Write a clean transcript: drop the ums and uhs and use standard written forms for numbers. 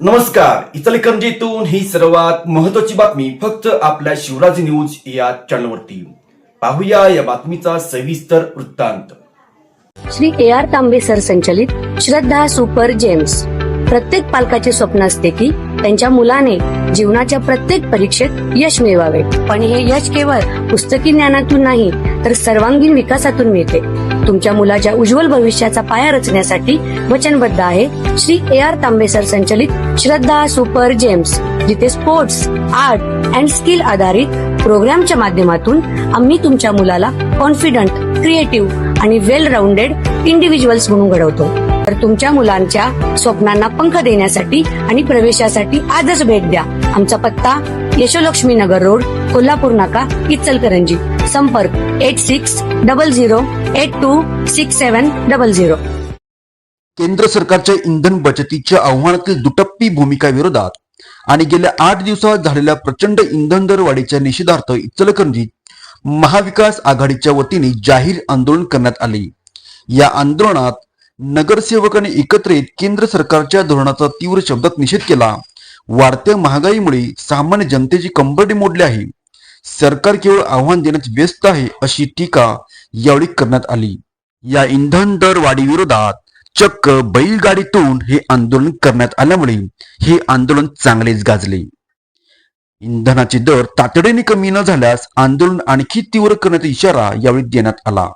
नमस्कार. इचलकरंजीतून ही सर्वात महत्त्वाची बातमी फक्त आपल्या शिवराज न्यूज या चॅनलवरती. पाहूया या बातमीचा सविस्तर वृत्तांत. श्री AR तांबे सर संचलित श्रद्धा सुपर जेम्स. प्रत्येक पालकाचे स्वप्न असते की त्यांच्या मुलाने जीवनाच्या प्रत्येक परीक्षेत यश मिळवावे, पण हे यश केवळ पुस्तकी ज्ञानातून नाही तर सर्वांगीण विकासातून मिळते. तुमच्या मुलाच्या उज्ज्वल भविष्याचा पाया रचण्यासाठी वचनबद्ध आहे श्री AR तांबे सर संचलित श्रद्धा सुपर जेम्स, जिथे स्पोर्ट्स, आर्ट अँड स्किल आधारित प्रोग्रामच्या माध्यमातून आम्ही तुमच्या मुलाला कॉन्फिडंट, क्रिएटिव्ह आणि वेल राऊंडेड इंडिव्हिज्युअल्स म्हणून घडवतो. तर तुमच्या मुलांच्या स्वप्नांना पंख देण्यासाठी आणि प्रवेशासाठी आजच भेट द्या. आमचा पत्ता यशोलक्ष्मी नगर रोड, कोल्हापूर नाका, इचलकरंजी. संपर्क 8600826700. केंद्र सरकारच्या इंधन बचतीच्या आव्हानातील दुटप्पी भूमिका विरोधात आणि गेल्या 8 दिवसात झालेल्या प्रचंड इंधन दर वाढीच्या निषेधार्थ इचलकरंजीत महाविकास आघाडीच्या वतीने जाहीर आंदोलन करण्यात आले. या आंदोलनात नगरसेवकांनी एकत्रित केंद्र सरकारच्या धोरणाचा तीव्र शब्दात निषेध केला. वाढत्या महागाईमुळे सामान्य जनतेची कंबरडी मोडली आहे. सरकार केवळ आव्हान देण्यात व्यस्त आहे अशी टीका यावेळी करण्यात आली. या इंधन दर वाढी विरोधात चक्क बैलगाडीतून हे आंदोलन करण्यात आल्यामुळे हे आंदोलन चांगलेच गाजले. इंधनाचे दर तातडीने कमी न झाल्यास आंदोलन आणखी तीव्र करण्याचा इशारा यावेळी देण्यात आला.